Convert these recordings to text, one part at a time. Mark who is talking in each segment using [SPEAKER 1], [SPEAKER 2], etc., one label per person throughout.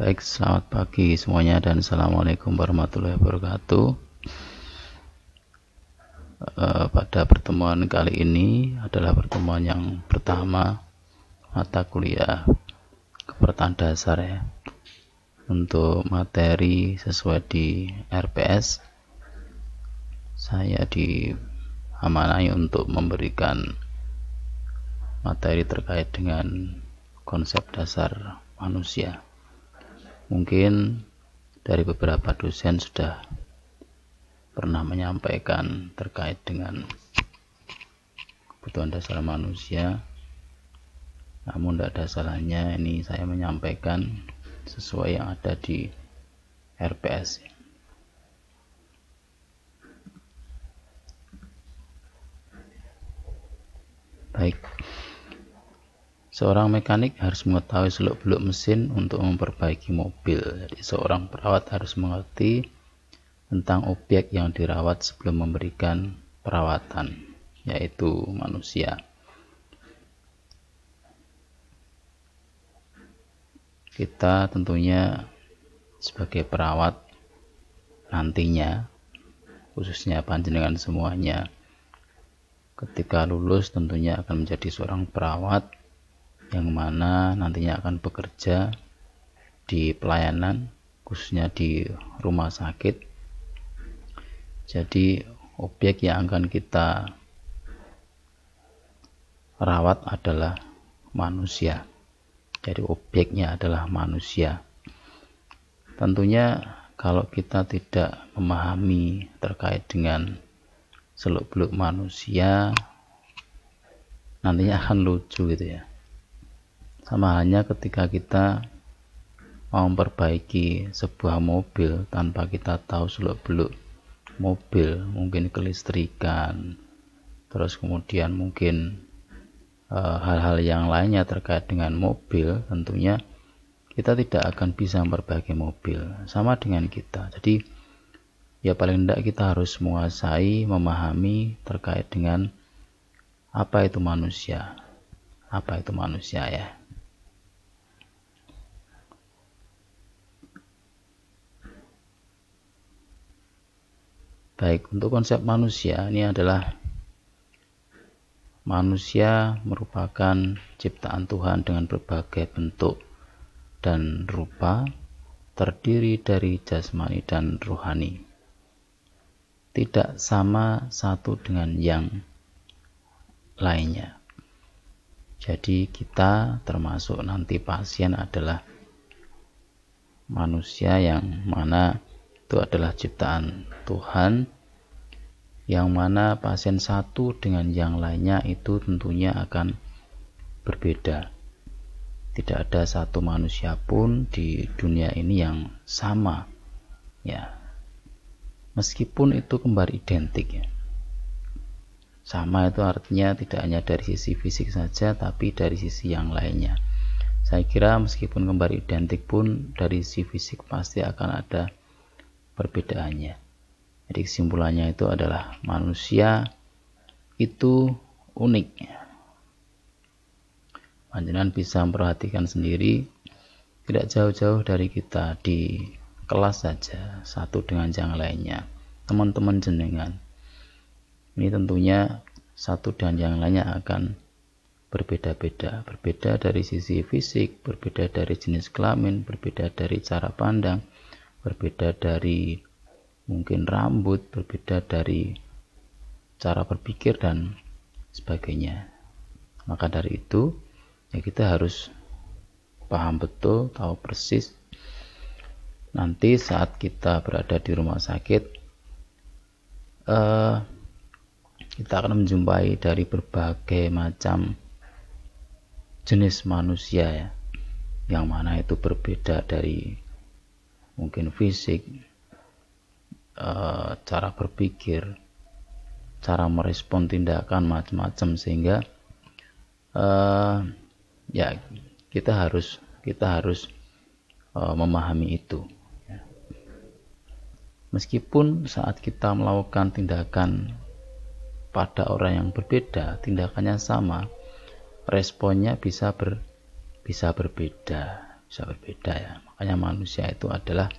[SPEAKER 1] Baik, selamat pagi semuanya dan Assalamualaikum warahmatullahi wabarakatuh. Pada pertemuan kali ini adalah pertemuan yang pertama mata kuliah kepesertaan dasar ya. Untuk materi sesuai di RPS, saya diamanai untuk memberikan materi terkait dengan konsep dasar manusia. Mungkin dari beberapa dosen sudah pernah menyampaikan terkait dengan kebutuhan dasar manusia, namun tidak ada salahnya ini saya menyampaikan sesuai yang ada di RPS. Baik, seorang mekanik harus mengetahui seluk-beluk mesin untuk memperbaiki mobil. Jadi seorang perawat harus mengerti tentang objek yang dirawat sebelum memberikan perawatan, yaitu manusia. Kita tentunya sebagai perawat nantinya, khususnya panjenengan semuanya, ketika lulus tentunya akan menjadi seorang perawat yang mana nantinya akan bekerja di pelayanan, khususnya di rumah sakit. Jadi objek yang akan kita rawat adalah manusia. Jadi objeknya adalah manusia. Tentunya kalau kita tidak memahami terkait dengan seluk-beluk manusia, nantinya akan lucu gitu ya. Sama halnya ketika kita mau memperbaiki sebuah mobil tanpa kita tahu seluk-beluk mobil, mungkin kelistrikan, terus kemudian mungkin hal-hal yang lainnya terkait dengan mobil, tentunya kita tidak akan bisa memperbaiki mobil. Sama dengan kita. Jadi ya paling tidak kita harus menguasai, memahami terkait dengan apa itu manusia. Apa itu manusia ya. Baik, untuk konsep manusia ini adalah manusia merupakan ciptaan Tuhan dengan berbagai bentuk dan rupa, terdiri dari jasmani dan rohani. Tidak sama satu dengan yang lainnya. Jadi kita termasuk nanti pasien adalah manusia yang mana itu adalah ciptaan Tuhan, yang mana pasien satu dengan yang lainnya itu tentunya akan berbeda. Tidak ada satu manusia pun di dunia ini yang sama ya, meskipun itu kembar identik ya. Sama itu artinya tidak hanya dari sisi fisik saja, tapi dari sisi yang lainnya. Saya kira meskipun kembar identik pun dari sisi fisik pasti akan ada perbedaannya. Jadi kesimpulannya itu adalah manusia itu unik. Panjenengan bisa memperhatikan sendiri, tidak jauh-jauh dari kita di kelas saja, satu dengan yang lainnya. Teman-teman jenengan, ini tentunya satu dan yang lainnya akan berbeda-beda. Berbeda dari sisi fisik, berbeda dari jenis kelamin, berbeda dari cara pandang, berbeda dari mungkin rambut, berbeda dari cara berpikir dan sebagainya. Maka dari itu ya kita harus paham betul, tahu persis nanti saat kita berada di rumah sakit, kita akan menjumpai dari berbagai macam jenis manusia ya, yang mana itu berbeda dari mungkin fisik, cara berpikir, cara merespon tindakan macam-macam, sehingga ya kita harus memahami itu ya. Meskipun saat kita melakukan tindakan pada orang yang berbeda, tindakannya sama, responnya bisa berbeda bisa berbeda ya. Makanya manusia itu adalah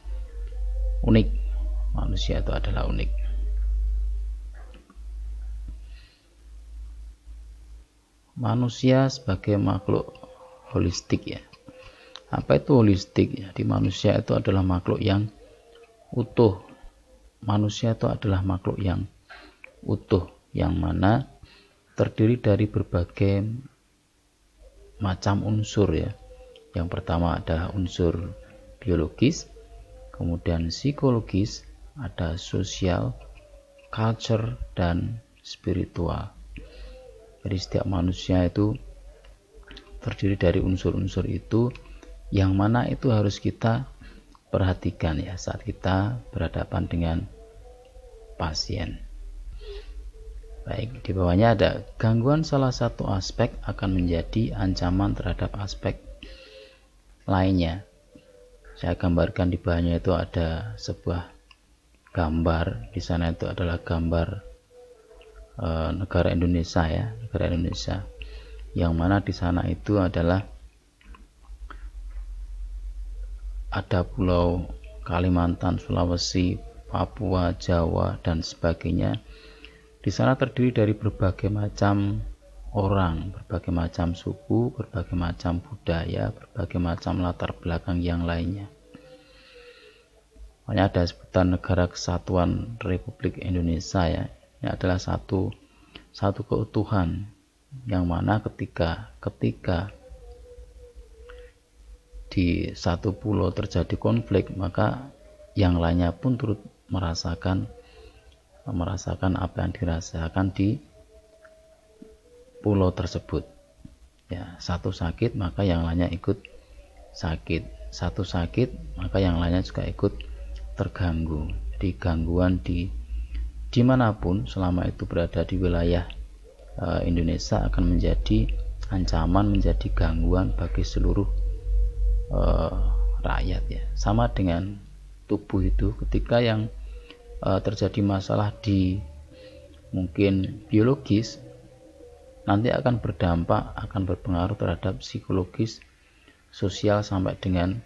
[SPEAKER 1] unik. Manusia itu adalah unik. Manusia sebagai makhluk holistik ya. Apa itu holistik? Jadi manusia itu adalah makhluk yang utuh. Manusia itu adalah makhluk yang utuh, yang mana terdiri dari berbagai macam unsur ya. Yang pertama adalah unsur biologis, kemudian psikologis, ada sosial, culture, dan spiritual. Jadi setiap manusia itu terdiri dari unsur-unsur itu, yang mana itu harus kita perhatikan ya saat kita berhadapan dengan pasien. Baik, di bawahnya ada gangguan salah satu aspek akan menjadi ancaman terhadap aspek lainnya. Saya gambarkan di bawahnya itu ada sebuah gambar. Di sana itu adalah gambar negara Indonesia ya, negara Indonesia. Yang mana di sana itu adalah ada pulau Kalimantan, Sulawesi, Papua, Jawa, dan sebagainya. Di sana terdiri dari berbagai macam orang, berbagai macam suku, berbagai macam budaya, berbagai macam latar belakang yang lainnya. Makanya ada sebutan Negara Kesatuan Republik Indonesia ya. Ini adalah satu keutuhan, yang mana ketika di satu pulau terjadi konflik, maka yang lainnya pun turut merasakan apa yang dirasakan di pulau tersebut ya. Satu sakit maka yang lainnya ikut sakit, satu sakit maka yang lainnya juga ikut terganggu. Jadi gangguan dimanapun selama itu berada di wilayah Indonesia akan menjadi ancaman, menjadi gangguan bagi seluruh rakyat ya. Sama dengan tubuh itu, ketika yang terjadi masalah di mungkin biologis, nanti akan berdampak, akan berpengaruh terhadap psikologis, sosial, sampai dengan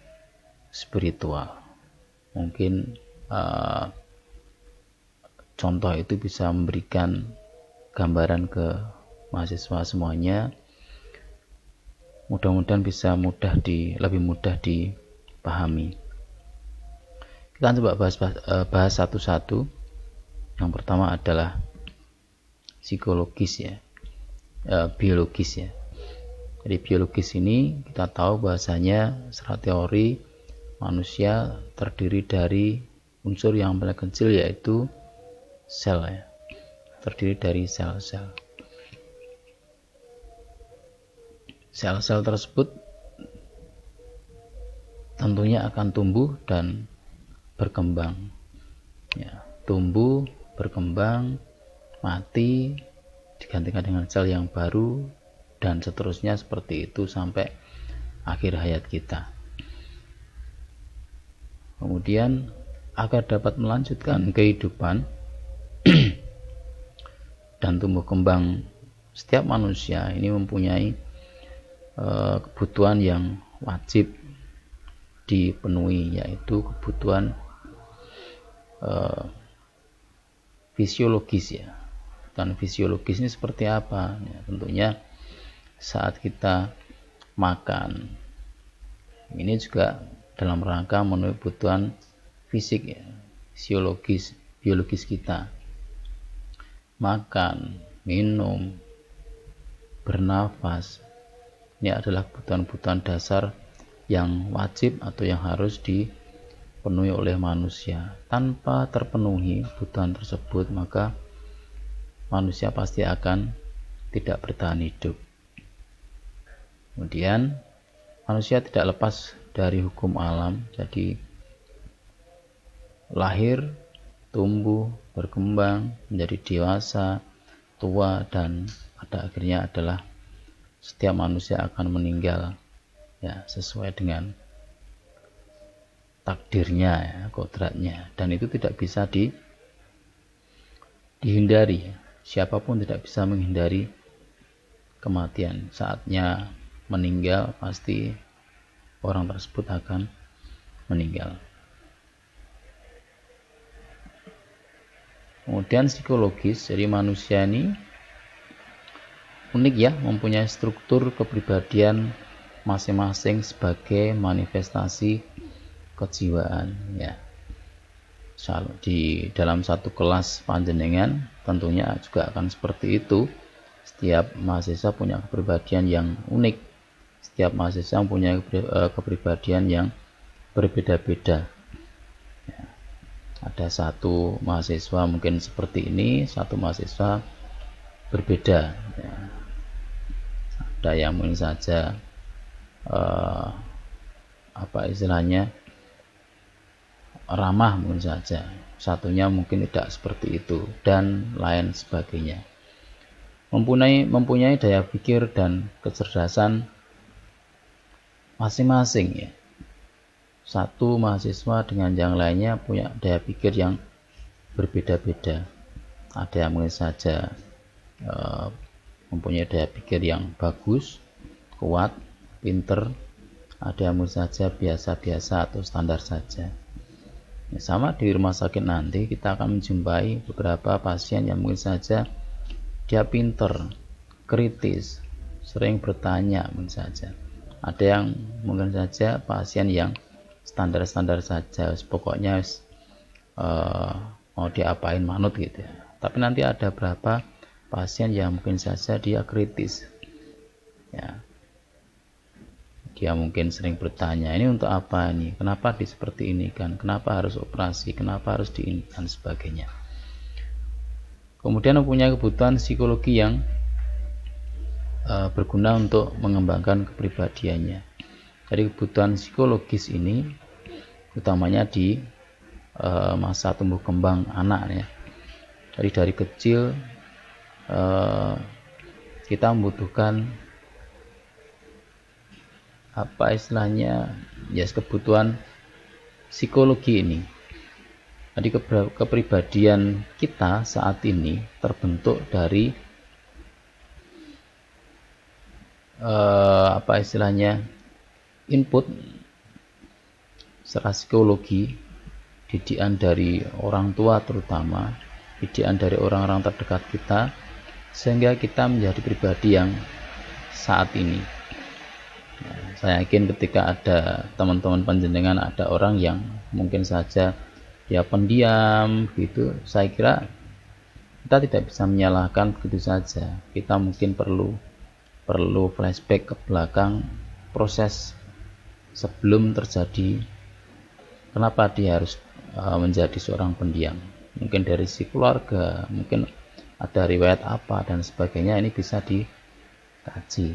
[SPEAKER 1] spiritual. Mungkin contoh itu bisa memberikan gambaran ke mahasiswa semuanya. Mudah-mudahan bisa lebih mudah dipahami. Kita coba bahas satu-satu. Yang pertama adalah psikologis ya, biologis ya. Jadi biologis ini kita tahu bahasanya secara teori manusia terdiri dari unsur yang paling kecil yaitu sel ya. Terdiri dari sel-sel. Sel-sel tersebut tentunya akan tumbuh dan berkembang ya, tumbuh, berkembang, mati, digantikan dengan sel yang baru, dan seterusnya seperti itu sampai akhir hayat kita. Kemudian agar dapat melanjutkan kehidupan dan tumbuh kembang, setiap manusia ini mempunyai kebutuhan yang wajib dipenuhi, yaitu kebutuhan fisiologis ya. Dan fisiologis ini seperti apa ya, tentunya saat kita makan ini juga dalam rangka memenuhi kebutuhan fisik ya, fisiologis, biologis kita. Makan, minum, bernafas, ini adalah kebutuhan-kebutuhan dasar yang wajib atau yang harus dipenuhi oleh manusia. Tanpa terpenuhi kebutuhan tersebut, maka manusia pasti akan tidak bertahan hidup. Kemudian manusia tidak lepas dari hukum alam. Jadi lahir, tumbuh, berkembang, menjadi dewasa, tua, dan pada akhirnya adalah setiap manusia akan meninggal ya, sesuai dengan takdirnya ya, kodratnya, dan itu tidak bisa dihindari. Siapapun tidak bisa menghindari kematian. Saatnya meninggal pasti orang tersebut akan meninggal. Kemudian psikologis, jadi manusia ini unik ya, mempunyai struktur kepribadian masing-masing sebagai manifestasi kejiwaan ya. Di dalam satu kelas panjenengan tentunya juga akan seperti itu. Setiap mahasiswa punya kepribadian yang unik. Setiap mahasiswa punya kepribadian yang berbeda-beda. Ya. Ada satu mahasiswa mungkin seperti ini, satu mahasiswa berbeda. Ya. Ada yang mungkin saja ramah mungkin saja, satunya mungkin tidak seperti itu, dan lain sebagainya. Mempunyai daya pikir dan kecerdasan masing-masing ya. Satu mahasiswa dengan yang lainnya punya daya pikir yang berbeda-beda. Ada yang mungkin saja mempunyai daya pikir yang bagus, kuat, pinter. Ada yang mungkin saja biasa-biasa atau standar saja. Ya, sama di rumah sakit nanti kita akan menjumpai beberapa pasien yang mungkin saja dia pinter, kritis, sering bertanya mungkin saja. Ada yang mungkin saja pasien yang standar-standar saja, pokoknya mau diapain manut gitu ya. Tapi nanti ada berapa pasien yang mungkin saja dia kritis ya. Dia mungkin sering bertanya, ini untuk apa ini? Kenapa seperti ini kan? Kenapa harus operasi? Kenapa harus ini dan sebagainya. Kemudian mempunyai kebutuhan psikologi yang berguna untuk mengembangkan kepribadiannya. Jadi kebutuhan psikologis ini utamanya di masa tumbuh kembang anak ya. Jadi dari kecil kita membutuhkan kebutuhan psikologi ini. Jadi kepribadian kita saat ini terbentuk dari input secara psikologi, didikan dari orang tua terutama, didikan dari orang-orang terdekat kita, sehingga kita menjadi pribadi yang saat ini. Saya yakin ketika ada teman-teman panjenengan, ada orang yang mungkin saja dia pendiam gitu, saya kira kita tidak bisa menyalahkan begitu saja. Kita mungkin perlu flashback ke belakang proses sebelum terjadi kenapa dia harus menjadi seorang pendiam. Mungkin dari si keluarga, mungkin ada riwayat apa dan sebagainya, ini bisa dikaji.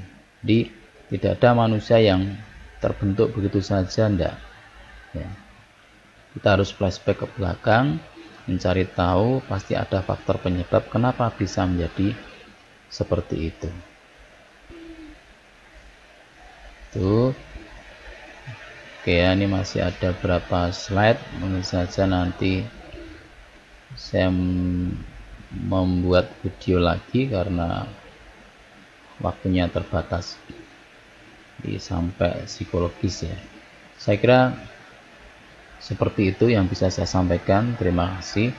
[SPEAKER 1] Tidak ada manusia yang terbentuk begitu saja, enggak ya. Kita harus flashback ke belakang, mencari tahu, pasti ada faktor penyebab kenapa bisa menjadi seperti itu. Oke ya, ini masih ada berapa slide, mungkin saja nanti saya membuat video lagi karena waktunya terbatas sampai psikologis ya. Saya kira seperti itu yang bisa saya sampaikan. Terima kasih.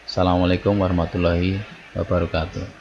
[SPEAKER 1] Assalamualaikum warahmatullahi wabarakatuh.